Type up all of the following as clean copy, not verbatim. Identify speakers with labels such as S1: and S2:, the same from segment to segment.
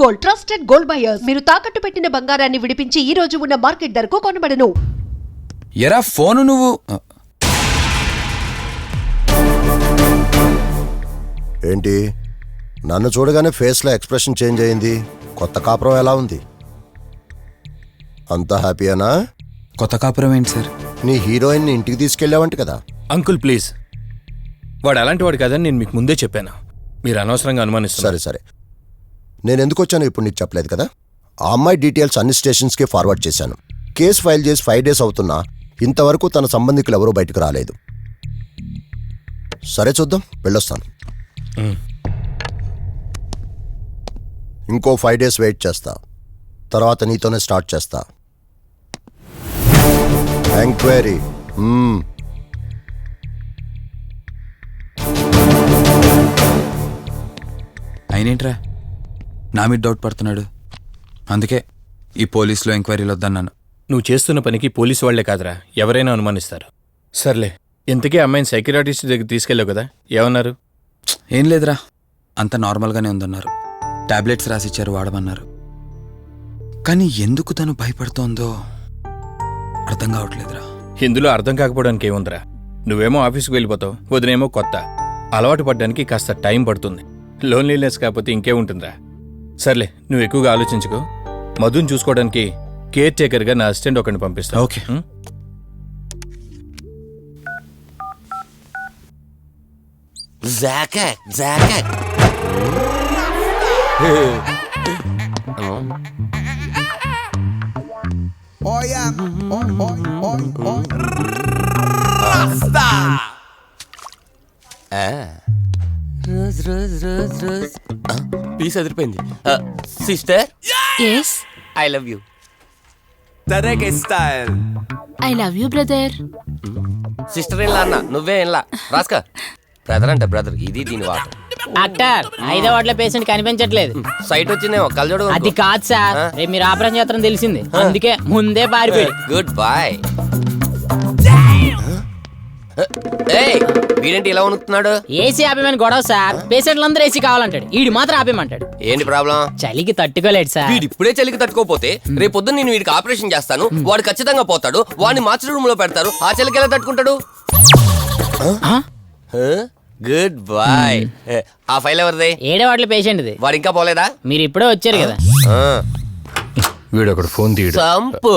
S1: Gold, trusted gold buyers. మీరు తాకట్టు పెట్టిన బంగారాన్ని విడిపించి ఈ రోజు ఉన్న మార్కెట్ ధరకు కొనబడను.
S2: ఎరా ఫోను నువ్వు
S3: ఏంటి నన్ను చూడగానే ఫేస్లో ఎక్స్ప్రెషన్ చేంజ్ అయింది? కొత్త కాపురం ఎలా ఉంది? అంతా హ్యాపీయేనా?
S2: కొత్త కాపురం ఏంటి సార్?
S3: నీ హీరోయిన్ని ఇంటికి తీసుకెళ్ళావంట కదా?
S4: అంకుల్ ప్లీజ్, వాడు అలాంటి వాడు కాదని నేను మీకు ముందే చెప్పాను. మీరు అనవసరంగా అనుమానిస్తారు.
S3: సరే నేను ఎందుకు వచ్చానో ఇప్పుడు నీకు చెప్పలేదు కదా. ఆ అమ్మాయి డీటెయిల్స్ అన్ని స్టేషన్స్కి ఫార్వర్డ్ చేశాను. కేసు ఫైల్ చేసి 5 days అవుతున్నా ఇంతవరకు తన సంబంధికులు ఎవరూ బయటకు రాలేదు. సరే చూద్దాం, వెళ్ళొస్తాను. ఇంకో 5 days వెయిట్ చేస్తా, తర్వాత నీతోనే స్టార్ట్ చేస్తా ఎంక్వైరీ.
S2: అయినేంట్రా నా మీద డౌట్ పడుతున్నాడు? అందుకే ఈ పోలీసులో ఎంక్వైరీలు వద్దన్నాను.
S4: నువ్వు చేస్తున్న పనికి పోలీసు వాళ్లే కాదురా, ఎవరైనా అనుమానిస్తారు. సర్లే, ఇంతకీ అమ్మాయిని సైకియాట్రిస్ట్ దగ్గర తీసుకెళ్ళావు కదా, ఏమన్నారు?
S2: ఏం లేదురా, అంత నార్మల్గానే ఉందన్నారు. టాబ్లెట్స్ రాసిచ్చారు, వాడమన్నారు. కానీ ఎందుకు తను భయపడుతోందో అర్థం కావట్లేదురా.
S4: ఇందులో అర్థం కాకపోవడానికి ఏముందిరా? నువ్వేమో ఆఫీస్కి వెళ్ళిపోతావు, వదినేమో కొత్త. అలవాటు పడ్డానికి కాస్త టైం పడుతుంది. లోన్లీనెస్ కాకపోతే ఇంకే ఉంటుందిరా. సర్లే, నువ్వు ఎక్కువగా ఆలోచించుకో. మధుని చూసుకోవడానికి కేర్ టేకర్గా నా అసిస్టెంట్ ఒకరిని పంపిస్తా.
S2: ఓకే.
S5: రోజ్ పీస్ అదిరిపోయింది. Sister,
S6: yes
S5: I love you.
S6: I love you brother.
S5: Sister ఇలా అన్న, నువ్వే ఇలా రాస్కా. బ్రదర్ అంటే బ్రదర్, ఇది దీని వాట.
S7: డాక్టర్, 5వ వార్డులో పేషెంట్ కనిపించట్లేదు.
S5: సైట్ వచ్చిందేమో, కళ్ళజోడు.
S7: అది కాదు సార్, రేపు మీరు ఆపరేషన్ చేస్తారని తెలిసింది, అందుకే ముందే పారిపోయి.
S5: Good boy. వీడేంటి ఇలా వణుకుతున్నాడు?
S7: ఏసీ ఆపేమని గొడవ సార్. పేషెంట్లందరూ ఏసీ కావాలంటాడు, ఈడు మాత్రం ఆపేమంటాడు.
S5: ఏంటి ప్రాబ్లం?
S7: చలికి తట్టుకోలేడు సార్.
S5: వీడు ఇప్పుడే చలికి తట్టుకోపోతే రేపు పొద్దున్న నేను వీడికి ఆపరేషన్ చేస్తాను, వాడు ఖచ్చితంగా పోతాడు. వాడిని మార్చి రూమ్ లో పెడతారు. ఆ చలికి ఎలా తట్టుకుంటాడు? Good boy. ఆ ఫైల్ ఎవరిది?
S7: 7వ వార్డులో పేషెంట్ది.
S5: వాడు ఇంకా పోలేదా?
S7: మీరు ఇప్పుడే వచ్చారు కదా.
S4: వీడు ఒకడు ఫోన్ తీయడు.
S5: సంపు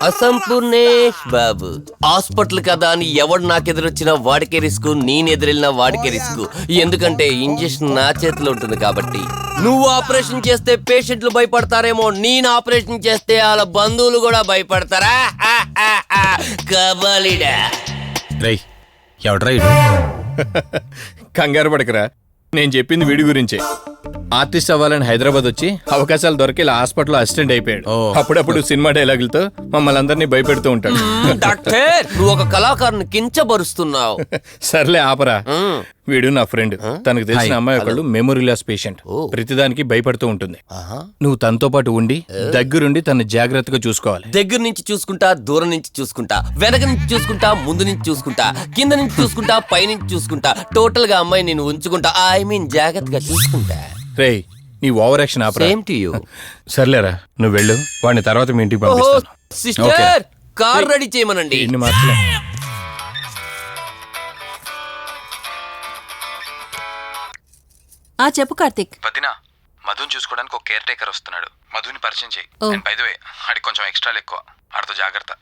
S5: అసంపూర్ణేష్ బాబు. హాస్పిటల్ కదా అని ఎవడు నాకెదురొచ్చినా వాడికే రిస్క్, నేనెదురెళ్ళినా వాడికే రిస్క్. ఎందుకంటే ఇంజెక్షన్ నా చేతిలో ఉంటుంది కాబట్టి. నువ్వు ఆపరేషన్ చేస్తే పేషెంట్లు భయపడతారేమో, నేను ఆపరేషన్ చేస్తే వాళ్ళ బంధువులు కూడా భయపడతారా? కబలిడా.
S4: రై ఎవడ్రా? కంగారు పడకరా, నేను చెప్పింది వీడి గురించే. ఆర్టిస్ట్ అవ్వాలని హైదరాబాద్ వచ్చి అవకాశాలు దొరికి ఇలా హాస్పిటల్ అసిస్టెంట్ అయిపోయాడు. అప్పుడప్పుడు సినిమా డైలాగులతో మమ్మల్ని అందరినీ భయపెడుతూ ఉంటాడు.
S5: డాక్టర్, నువ్వు ఒక కళాకారుని కించబరుస్తున్నావు.
S4: సర్లే ఆపరా. వీడు నా ఫ్రెండ్. తనకు తెలిసిన అమ్మాయి ఒకళ్ళు మెమరీ లాస్ పేషెంట్. ప్రతిదానికి భయపడుతూ ఉంటుంది. నువ్వు తనతో పాటు ఉండి దగ్గరుండి తను జాగ్రత్తగా చూసుకోవాలి.
S5: దగ్గర నుంచి చూసుకుంటా, దూరం నుంచి చూసుకుంటా, వెనక నుంచి చూసుకుంటా, ముందు నుంచి చూసుకుంటా, కింద నుంచి చూసుకుంటా, పై నుంచి చూసుకుంటా, టోటల్ గా అమ్మాయి నేను ఉంచుకుంటా. ఐ మీన్ జాగ్రత్తగా చూసుకుంటా.
S4: రేయ్, నీ over action opera.
S5: Same to you.
S4: సర్లేరా, నువ్వు వెళ్ళు. వాడిని తర్వాత మీ ఇంటికి పంపిస్తాను.
S5: సిస్టర్, కార్ రెడీ చేయమనండి.
S4: ఇన్ని మార్చలే.
S6: చెప్పు కార్తిక్.
S2: వదినా, మధుని చూసుకోవడానికి ఒక కేర్ టేకర్ వస్తున్నాడు. మధుని పరిచయం చేయి. బై ది వే, ఆడికి కొంచెం ఎక్స్ట్రాలు ఎక్కువ, ఆడితో జాగ్రత్త.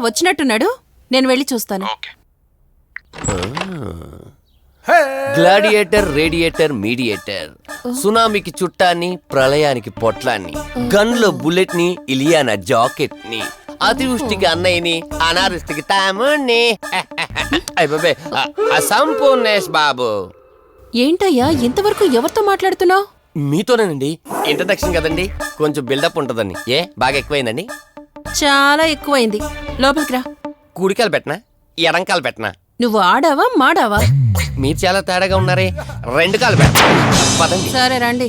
S6: వచ్చినట్టున్నాడు, నేను వెళ్ళి చూస్తాను.
S2: ఓకే.
S5: Gladiator, radiator, mediator. సునామీకి చుట్టాన్ని, ప్రళయానికి పొట్లాన్ని, గన్లో బుల్లెట్ ని, ఇలియానా జాకెట్ ని, అతివృష్టికి అన్నయ్యని, అనావృష్టికి తమ్ముణ్ణి. అసంపూర్ణేష్ బాబు.
S6: ఏంటయ్యా ఇంతవరకు ఎవరితో మాట్లాడుతున్నావు?
S5: మీతోనేనండి. ఇంట్రడక్షన్ కదండి, కొంచెం బిల్డప్ ఉంటదని. బాగా ఎక్కువైందండి?
S6: చాలా ఎక్కువైంది. లోపలికి రా.
S5: కుడికాలు పెట్టనా, ఎడంకాలు పెట్టనా?
S6: నువ్వు ఆడావా మాడావా?
S5: మీరు చాలా తేడాగా ఉన్నారే. 2 కాలు పెట్టనా? పదండి.
S6: సరే రండి.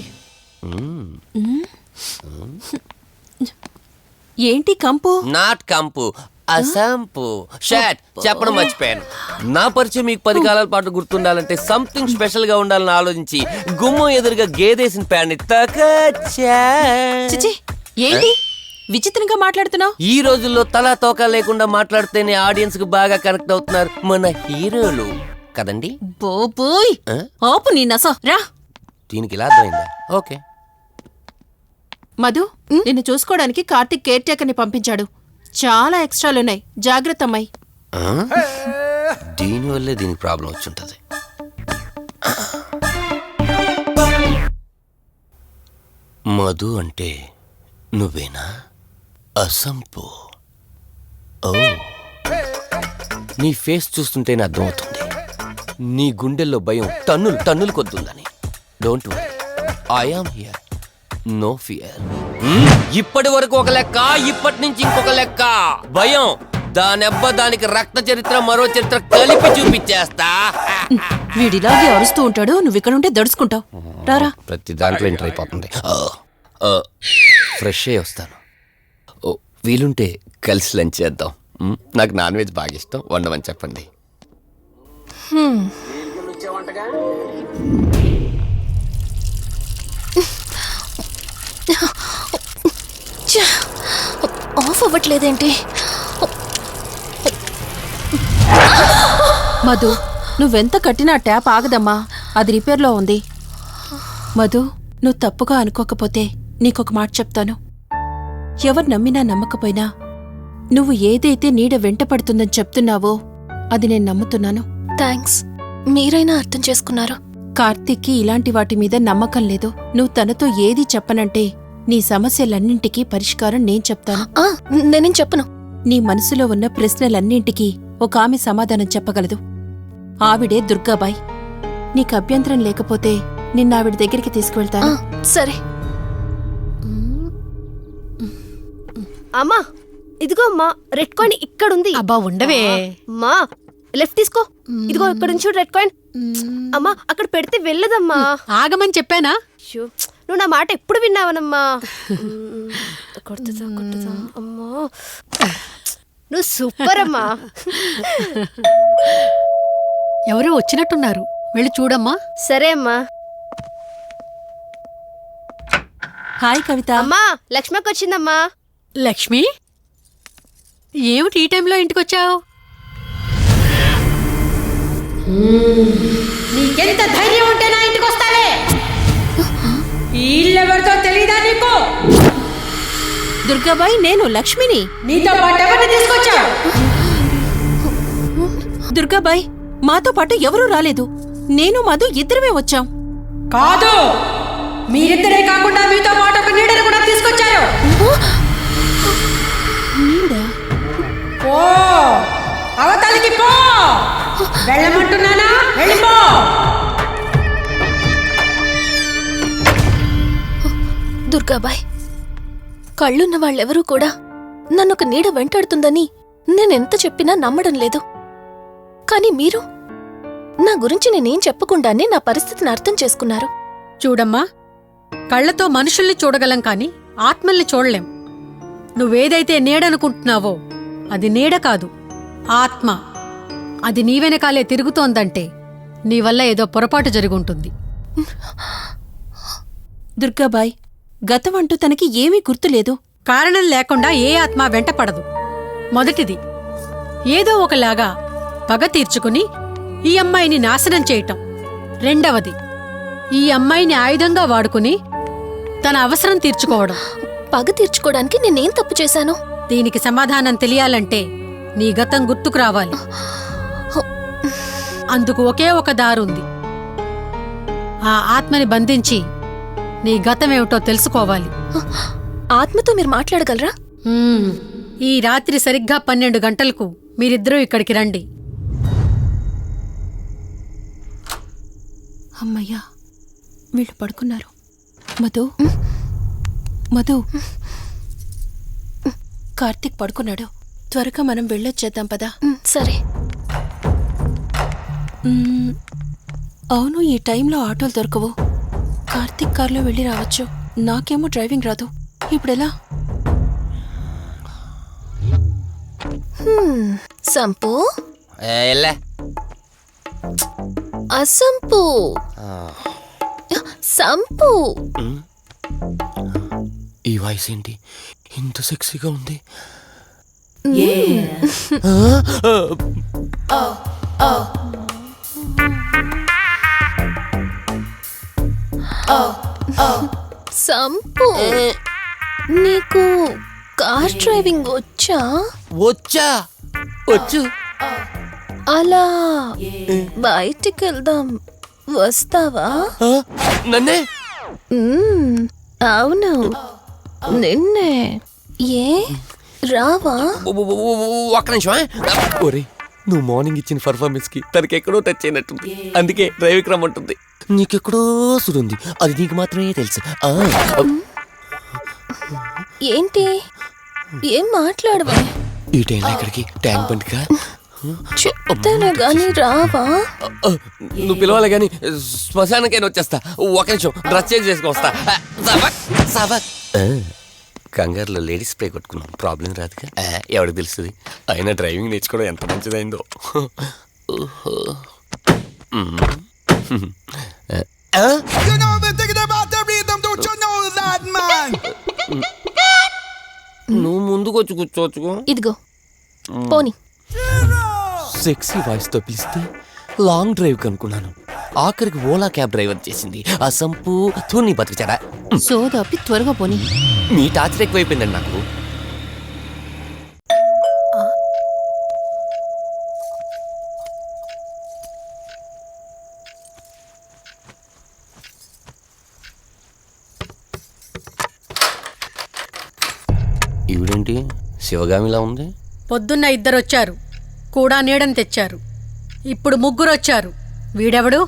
S6: ఏంటి కంపు?
S5: నాట్ కంపు, అసాంపు షాట్ చెప్పడం మర్చిపోయాను. నా పరిచయం మీకు 10 కాలాల పాటు గుర్తుండాలంటే సంథింగ్ స్పెషల్ గా ఉండాలని ఆలోచించి గుమ్మం ఎదురుగా గేదేసిన ప్యాడ్ని తకచ్చా.
S6: చిచి ఏంటి విచిత్రంగా మాట్లాడుతున్నావు?
S5: ఈ రోజుల్లో తలా తోక లేకుండా మాట్లాడితేనే ఆడియన్స్ కు బాగా కనెక్ట్ అవుతున్నారు మన హీరోలు కదండి.
S6: బోబోయ్ ఆపు నీ నస రా.
S5: దీనికి ఇలా అర్థమైందా? ఓకే.
S6: మధు నిన్ను చూసుకోవడానికి కార్తిక్ కేర్ టేకర్ ని పంపించాడు. చాలా ఎక్స్ట్రాలున్నాయి, జాగ్రత్త అమ్మాయి.
S5: దీనివల్లే దీనికి ప్రాబ్లం వచ్చుంటది. మధు అంటే నువ్వేనా? అసంపు. ఓ, నీ ఫేస్ చూస్తుంటేనే అర్థమవుతుంది నీ గుండెల్లో భయం టన్నులు టన్నులు కొద్దుందని. Don't worry, I am here, no fear. ఇప్పటి వరకు ఒక లెక్క, ఇప్పటి నుంచి ఇంకొక లెక్క. భయం దానికి రక్త చరిత్ర మరో చరిత్ర కలిపి చూపించేస్తా.
S6: వీడిలాగే అరుస్తూ ఉంటాడు, నువ్వు ఇక్కడ ఉంటే దడుచుకుంటావు. రారా.
S5: ప్రతి దాంట్లో ఎంటర్ అయిపోతుంది. ఫ్రెష్ అయ్యి వస్తాను. ఓ, వీలుంటే కలిసి లంచ్ చేద్దాం. నాకు నాన్ వెజ్ బాగా ఇష్టం, వండమని చెప్పండి.
S8: ఆఫ్ అవ్వట్లేదేంటి?
S6: మధు నువ్వెంత కట్టినా ట్యాప్ ఆగదమ్మా, అది రిపేర్లో ఉంది. మధు నువ్వు తప్పుగా అనుకోకపోతే నీకొక మాట చెప్తాను. ఎవరు నమ్మినా నమ్మకపోయినా నువ్వు ఏదైతే నీడ వెంట పడుతుందని చెప్తున్నావో అది నేను నమ్ముతున్నాను.
S8: థ్యాంక్స్, మీరైనా అర్థం చేసుకున్నారు.
S6: కార్తిక్కి ఇలాంటి వాటి మీద నమ్మకం లేదు. నువ్వు తనతో ఏది చెప్పనంటే నీ సమస్యలన్నింటికీ పరిష్కారం నేను చెప్తాను.
S8: నేనేం చెప్పను.
S6: నీ మనసులో ఉన్న ప్రశ్నలన్నింటికీ ఒక ఆమె సమాధానం చెప్పగలదు. ఆవిడే దుర్గాబాయ్. నీకు అభ్యంతరం లేకపోతే నిన్నావిడ దగ్గరికి తీసుకువెళ్తాను.
S8: సరే.
S9: అమ్మా ఇదిగో అమ్మా, రెడ్ కాయిన్ ఇక్కడుంది.
S1: అబ్బా ఉండవే.
S9: అమ్మా లెఫ్ట్ తీసుకో, ఇదిగో ఇక్కడ నుంచి రెడ్ కాయిన్. అమ్మా అక్కడ పెడితే వెళ్ళదమ్మా.
S1: ఆగమని చెప్పానా?
S9: నువ్వు నా మాట ఎప్పుడు విన్నావనమ్మా. కొడుతుందా కొడుతుందా అమ్మా, నువ్వు సూపర్ అమ్మా.
S1: ఎవరో వచ్చినట్టున్నారు, వెళ్ళి చూడమ్మా.
S9: సరే అమ్మా.
S6: హాయ్ కవిత.
S9: అమ్మా లక్ష్మకి వచ్చిందమ్మా.
S1: లక్ష్మి, ఏమిటి ఈ టైంలో ఇంటికొచ్చావు? నీకెంత ధైర్యం ఉంటే నా ఇంటికి వస్తావే? ఇల్లెవరితో తెలీదా నీకు?
S6: దుర్గాబాయ్ నేను లక్ష్మిని.
S1: నీతో పాటు ఎవరిని తీసుకొచ్చావు?
S6: దుర్గాబాయ్ మాతో పాటు ఎవరూ రాలేదు. నేను మధు ఇద్దరమే వచ్చాం.
S1: కాదు, మీరిద్దరే కాకుండా మీతో పాటు ఒక నీడను కూడా తీసుకొచ్చారు. ఓ అవతలికి పో, వెళ్ళమంటున్నానా? వెళ్ళిపో.
S8: దుర్గాబాయ్, కళ్ళున్న వాళ్ళెవరూ కూడా నన్నొక నీడ వెంటాడుతుందని నేనెంత చెప్పినా నమ్మడం లేదు. కాని మీరు నా గురించి నేనేం చెప్పకుండానే నా పరిస్థితిని అర్థం చేసుకున్నారు.
S1: చూడమ్మా, కళ్ళతో మనుషుల్ని చూడగలం కాని ఆత్మల్ని చూడలేం. నువ్వేదైతే నీడనుకుంటున్నావో అది నీడ కాదు, ఆత్మ. అది నీ వెనకాలే తిరుగుతోందంటే నీ వల్ల ఏదో పొరపాటు జరుగుంటుంది.
S6: దుర్గాబాయ్ గతం అంటూ తనకి ఏమీ గుర్తులేదు.
S1: కారణం లేకుండా ఏ ఆత్మ వెంటపడదు. మొదటిది, ఏదో ఒకలాగా పగ తీర్చుకుని ఈ అమ్మాయిని నాశనం చేయటం. రెండవది, ఈ అమ్మాయిని ఆయుధంగా వాడుకుని తన అవసరం తీర్చుకోవడం.
S8: పగ తీర్చుకోవడానికి నేనేం తప్పు చేశాను?
S1: దీనికి సమాధానం తెలియాలంటే నీ గతం గుర్తుకు రావాలి. అందుకు ఒకే ఒక దారుంది. ఆ ఆత్మని బంధించి నీ గతమేమిటో తెలుసుకోవాలి.
S8: ఆత్మతో మీరు మాట్లాడగలరా?
S1: ఈ రాత్రి సరిగ్గా 12 గంటలకు మీరిద్దరూ ఇక్కడికి రండి.
S6: అమ్మయ్యా, వీళ్ళు పడుకున్నారు. మధు మధు కార్తీక్ పడుకున్నాడు. త్వరగా మనం వెళ్ళొచ్చేద్దాం పదా.
S8: సరే.
S6: అవును, ఈ టైంలో ఆటోలు దొరకవు. కార్తీక్ కార్లో వెళ్ళి రావచ్చు. నాకేమో డ్రైవింగ్ రాదు. ఇప్పుడెలా?
S8: సంపు
S5: ఎల్లే
S8: అసంపు సంపు.
S5: ఈ వాయిస్ ఏంటి ఇంత సెక్సీగా ఉంది?
S8: సంపు నీకు కార్ డ్రైవింగ్ వచ్చా?
S5: వచ్చు.
S8: అలా బయటికి వెళ్దాం వస్తావా?
S5: నన్నే?
S8: అవును నిన్నే. ఏ రావా?
S5: ఒక్క నిమిషం. ఒరే నువ్వు మార్నింగ్ ఇచ్చిన పర్ఫార్మెన్స్ కి తనకి ఎక్కడో టచ్ అయినట్టుంది, అందుకే డ్రైవింగ్ రమ్మంటుంది. నీకెక్కడో సుడుంది, అది నీకు మాత్రమే తెలుసు.
S8: ఏంటి ఏం మాట్లాడవా?
S5: ఈ టైంలో ఇక్కడికి ట్యాంక్ బండికా?
S8: చెప్తాను గాని రావా?
S5: నువ్వు పిలవాలి గాని శ్మశానకైనా వచ్చేస్తా. ఒక నిమిషం డ్రెస్ చేంజ్ చేసుకుని వస్తా. కంగారులో లేడీస్ స్ప్రే కొట్టుకున్నాం, ప్రాబ్లం రాదుగా. ఎవరికి తెలుస్తుంది? అయినా డ్రైవింగ్ నేర్చుకోవడం ఎంత మంచిదైందో. నువ్వు ముందుకు వచ్చి కూర్చోవచ్చుకో.
S8: ఇదిగో పోనీ.
S5: సెక్సీ వాయిస్ తో పిలిస్తే లాంగ్ డ్రైవ్ కనుక్కున్నాను, ఆఖరికి ఓలా క్యాబ్ డ్రైవర్ చేసింది. ఆ సంపు తూని బతికిచాడా?
S6: సోదాపి త్వరగా పోనీ.
S5: మీ టార్చర్ ఎక్కువైపోయిందండి నాకు. ఈవిడేంటి శివగామిలా ఉంది?
S1: పొద్దున్న 2 వచ్చారు, కూడా నీడని తెచ్చారు. ఇప్పుడు 3 వచ్చారు. వీడెవడు?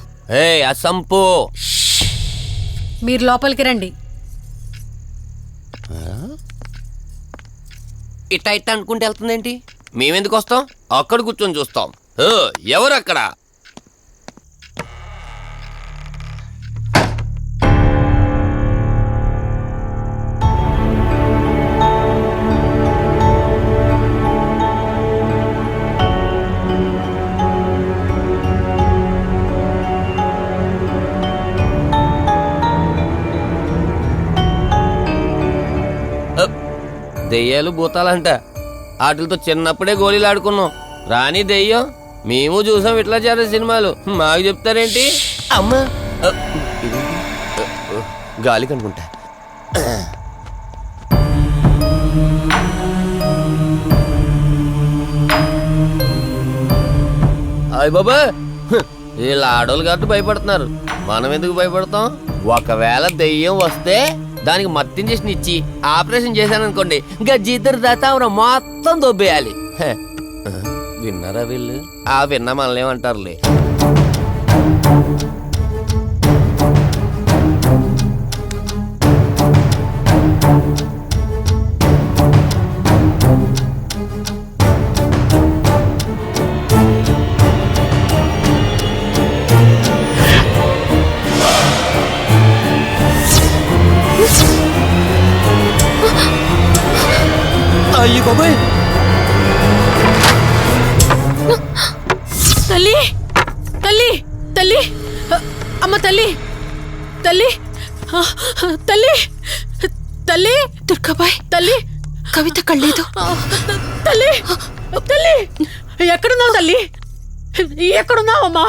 S5: ఆ సంపు.
S1: మీరు లోపలికి రండి.
S5: ఇట్ట ఇట్ట అనుకుంటే వెళ్తుందేంటి? మేమెందుకు వస్తాం? అక్కడ కూర్చొని చూస్తాం. ఎవరు అక్కడ? దెయ్యాలు భూతాలంట, వాటితో చిన్నప్పుడే గోళీలు ఆడుకున్నాం. రాని దెయ్యం మేము చూసాం ఇట్లా చేరే సినిమాలు, మాకు చెప్తారేంటి? అమ్మా గాలి కనుకుంటా. అయ్య బాబా, వీళ్ళ ఆడోళ్ళు కాబట్టి భయపడుతున్నారు, మనం ఎందుకు భయపడతాం? ఒకవేళ దెయ్యం వస్తే దానికి మత్తు ఇంజెక్షన్ ఇచ్చి ఆపరేషన్ చేశాననుకోండి, గజ్జిద్దరు దాతావరం మొత్తం దొబ్బేయాలి. విన్నారా వీళ్ళు? విన్నా మనల్ని ఏమంటారులే. అయ్యి బాబాయ్,
S1: తల్లి తల్లి తల్లి, అమ్మ తల్లి తల్లి తల్లి తల్లి.
S6: దుర్గాబాయ్,
S1: తల్లి
S6: కవిత కళ్ళేదు.
S1: తల్లి తల్లి, ఎక్కడున్నావు తల్లి? ఎక్కడున్నావమ్మా?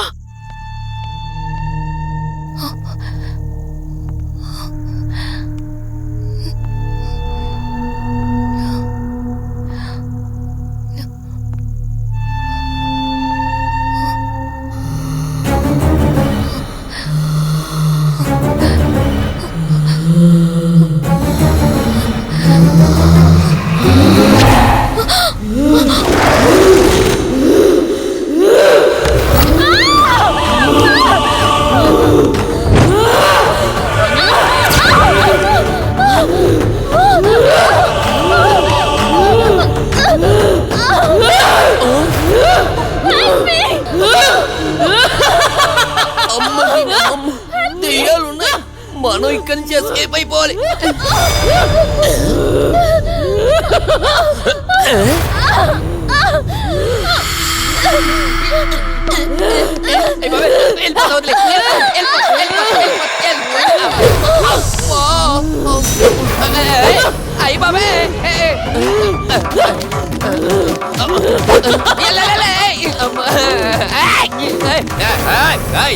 S5: దెయ్యాలున్నాయి, మనం ఇక్కడి నుంచి ఎస్కేప్ అయిపోవాలి.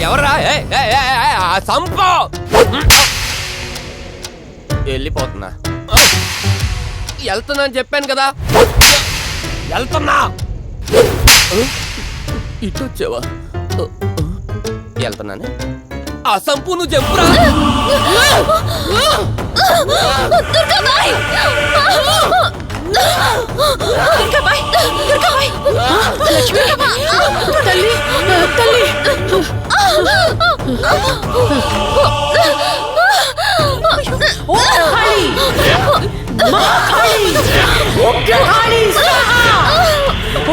S5: ఎవర్రా సంపో వెళ్ళిపోతున్నా వెళ్తున్నా అని చెప్పాను కదా వెళ్తున్నా ఇటు వచ్చావా వెళ్తున్నాను ఆ సంపు నువ్వు చెప్పురా
S1: తల్లి తల్లి ఓ కాళీ మా కాళీ ఉగ్ర కాళీ స్వాహా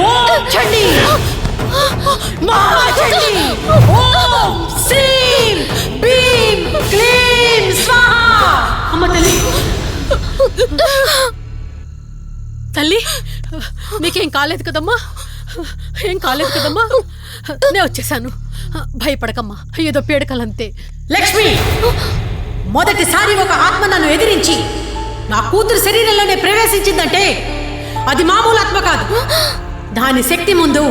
S1: ఓం చండీ మహా చండీ ఓం శ్రీం భీం క్లీం స్వాహా. అమ్మ తల్లి తల్లి నీకేం కాలేదు కదమ్మా? ఏం కాలేదు కదమ్మా? నేను వచ్చేసాను, భయపడకమ్మా, ఏదో పీడకలంతే. లక్ష్మి, మొదటిసారి ఒక ఆత్మ నన్ను ఎదిరించి నా కూతురు శరీరంలోనే ప్రవేశించిందంటే అది మామూలు ఆత్మ కాదు. దాని శక్తి ముందు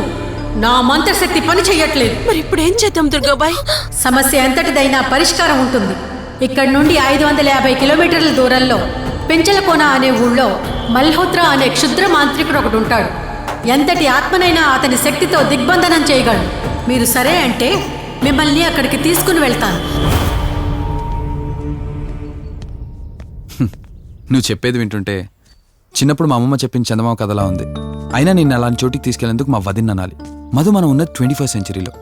S1: నా మంత్రశక్తి పని చెయ్యట్లేదు.
S6: మరి ఇప్పుడు ఏం చేద్దాం దుర్గాబాయ్?
S1: సమస్య ఎంతటిదైనా పరిష్కారం ఉంటుంది. ఇక్కడి నుండి 550 కిలోమీటర్ల దూరంలో పెంచలకోన అనే ఊళ్ళో మల్హోత్రా అనే క్షుద్ర మాంత్రికుడు ఒకడు ఉంటాడు. ఎంతటి ఆత్మనైనా అతని శక్తితో దిగ్బంధనం చేయగలడు. మీరు సరే అంటే మిమ్మల్ని అక్కడికి తీసుకుని వెళ్తాను.
S10: నువ్వు చెప్పేది వింటుంటే చిన్నప్పుడు మా అమ్మమ్మ చెప్పిన చందమామ కథలా ఉంది. అయినా నిన్ను అలాంటి చోటికి తీసుకెళ్లేందుకు మా వదిన అనాలి. మధు, మనం ఉన్నది 21st సెంచరీలో.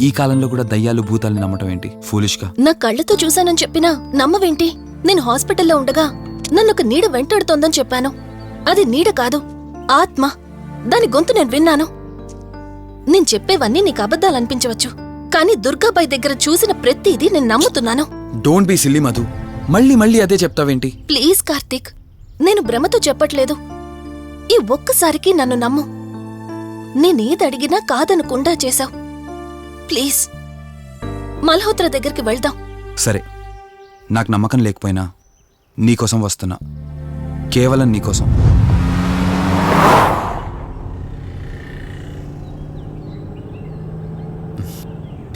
S10: ఈ కాలంలో కూడా దయ్యాలు భూతాల్ని నమ్మటం ఏంటి? ఫూలిష్గా.
S8: నా కళ్ళతో చూశానని చెప్పినా నమ్మవేంటి? నేను హాస్పిటల్లో ఉండగా నన్ను ఒక నీడ వెంటాడుతోందని చెప్పాను. అది నీడ కాదు, ఆత్మ. దాని గొంతు నేను విన్నాను. నేను చెప్పేవన్నీ నీకు అబద్ధాలనిపించవచ్చు, కానీ దుర్గాబాయ్ దగ్గర చూసిన ప్రతిదీ నేను నమ్ముతున్నాను.
S10: డోంట్ బీ సిల్లీ మధు, మళ్ళీ మళ్ళీ అదే చెప్తావేంటి?
S8: ప్లీజ్ కార్తీక్, నేను భ్రమతో చెప్పట్లేదు. ఈ ఒక్కసారికి నన్ను నమ్ము. నేనేది అడిగినా కాదనకుండా చేశావు. ప్లీజ్ మల్హోత్రా దగ్గరికి వెళ్దాం.
S10: సరే, నాకు నమ్మకం లేకపోయినా నీకోసం వస్తున్నా, కేవలం నీకోసం.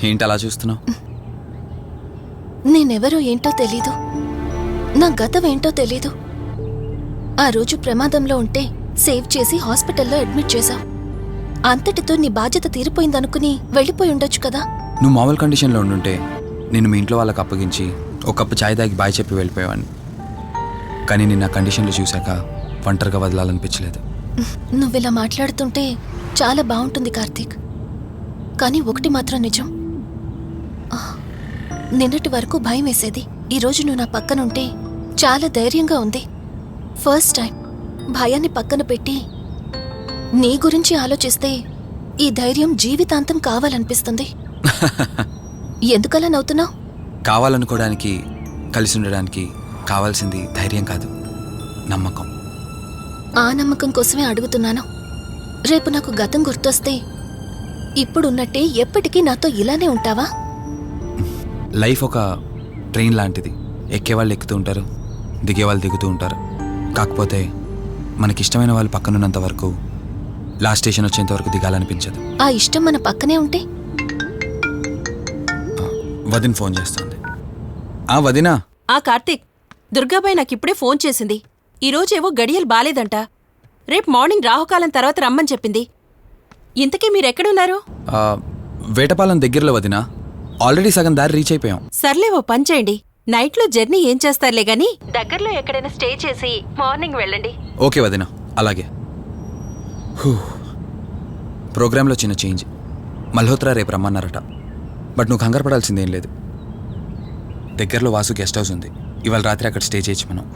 S10: ఏంటి అలా చూస్తున్నావు?
S8: నేనెవరో ఏంటో తెలీదు, నా గతం ఏంటో తెలీదు. ఆ రోజు ప్రమాదంలో ఉంటే సేవ్ చేసి హాస్పిటల్లో అడ్మిట్ చేశావు. అంతటితో నీ బాధ్యత తీరిపోయిందనుకుని వెళ్ళిపోయి ఉండొచ్చు కదా.
S10: నువ్వు మామూలు కండిషన్లో ఉండుంటే నేను మీ ఇంట్లో వాళ్ళకి అప్పగించి ఒక కప్పు ఛాయ్ తాగి బాయ్ చెప్పి వెళ్ళిపోయేవాడిని. కానీ నేను నా కండిషన్లో చూశాక ఒంటరిగా వదలాలనిపించలేదు.
S8: నువ్విలా మాట్లాడుతుంటే చాలా బాగుంటుంది కార్తీక్, కానీ ఒకటి మాత్రం నిజం. నిన్నటి వరకు భయం వేసేది. ఈరోజు నువ్వు నా పక్కనుంటే చాలా ధైర్యంగా ఉంది. ఫస్ట్ టైం భయాన్ని పక్కన పెట్టి నీ గురించి ఆలోచిస్తే ఈ ధైర్యం జీవితాంతం కావాలనిపిస్తుంది. ఎందుకలా నవ్వుతున్నావు?
S10: కావాలనుకోవడానికి, కలిసి ఉండడానికి కావాల్సింది ధైర్యం కాదు, నమ్మకం.
S8: ఆ నమ్మకం కోసమే అడుగుతున్నాను. రేపు నాకు గతం గుర్తొస్తే ఇప్పుడున్నట్టే ఎప్పటికీ నాతో ఇలానే ఉంటావా?
S10: లైఫ్ ఒక ట్రైన్ లాంటిది. ఎక్కేవాళ్ళు ఎక్కుతూ ఉంటారు, దిగేవాళ్ళు దిగుతూ ఉంటారు. కాకపోతే మనకిష్టమైన వాళ్ళు పక్కనున్నంత వరకు లాస్ట్ స్టేషన్ వచ్చేంత వరకు దిగాలనిపించదు.
S8: ఆ ఇష్టం మన పక్కనే ఉంటే?
S10: వదిన ఫోన్ చేస్తుంది. వదినా.
S6: కార్తీక్, దుర్గాబాయ్ నాకిప్పుడే ఫోన్ చేసింది. ఈరోజేవో గడియలు బాలేదంట. రేపు మార్నింగ్ రాహుకాలం తర్వాత రమ్మని చెప్పింది. ఇంతకీ మీరెక్కడున్నారు?
S10: వేటపాలెం దగ్గరలో వదినా. ఆల్రెడీ సగం దారి రీచ్ అయిపోయాం.
S6: సర్లే, ఓ పని చేయండి. నైట్లో జర్నీ ఏం చేస్తారులే గాని దగ్గరలో ఎక్కడైనా స్టే చేసి మార్నింగ్ వెళ్ళండి.
S10: ఓకే వదినా, అలాగే. ప్రోగ్రాంలో చిన్న చేంజ్. మల్హోత్రా రేపు రమ్మన్నారట. బట్ నువ్వు కంగారు పడాల్సిందేం లేదు. దగ్గరలో వాసు గెస్ట్ హౌస్ ఉంది. ఇవాళ రాత్రి అక్కడ స్టే చేయొచ్చు మనం.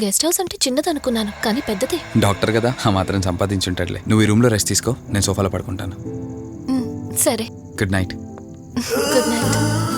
S8: గెస్ట్ హౌస్ అంటే చిన్నదనుకున్నాను, కానీ పెద్దదే.
S10: డాక్టర్ కదా, ఆ మాత్రం సంపాదించుంటాడులే. నువ్వు ఈ రూమ్లో రెస్ట్ తీసుకో, నేను సోఫాలో పడుకుంటాను.
S8: సరే,
S10: గుడ్ నైట్.
S8: Good night.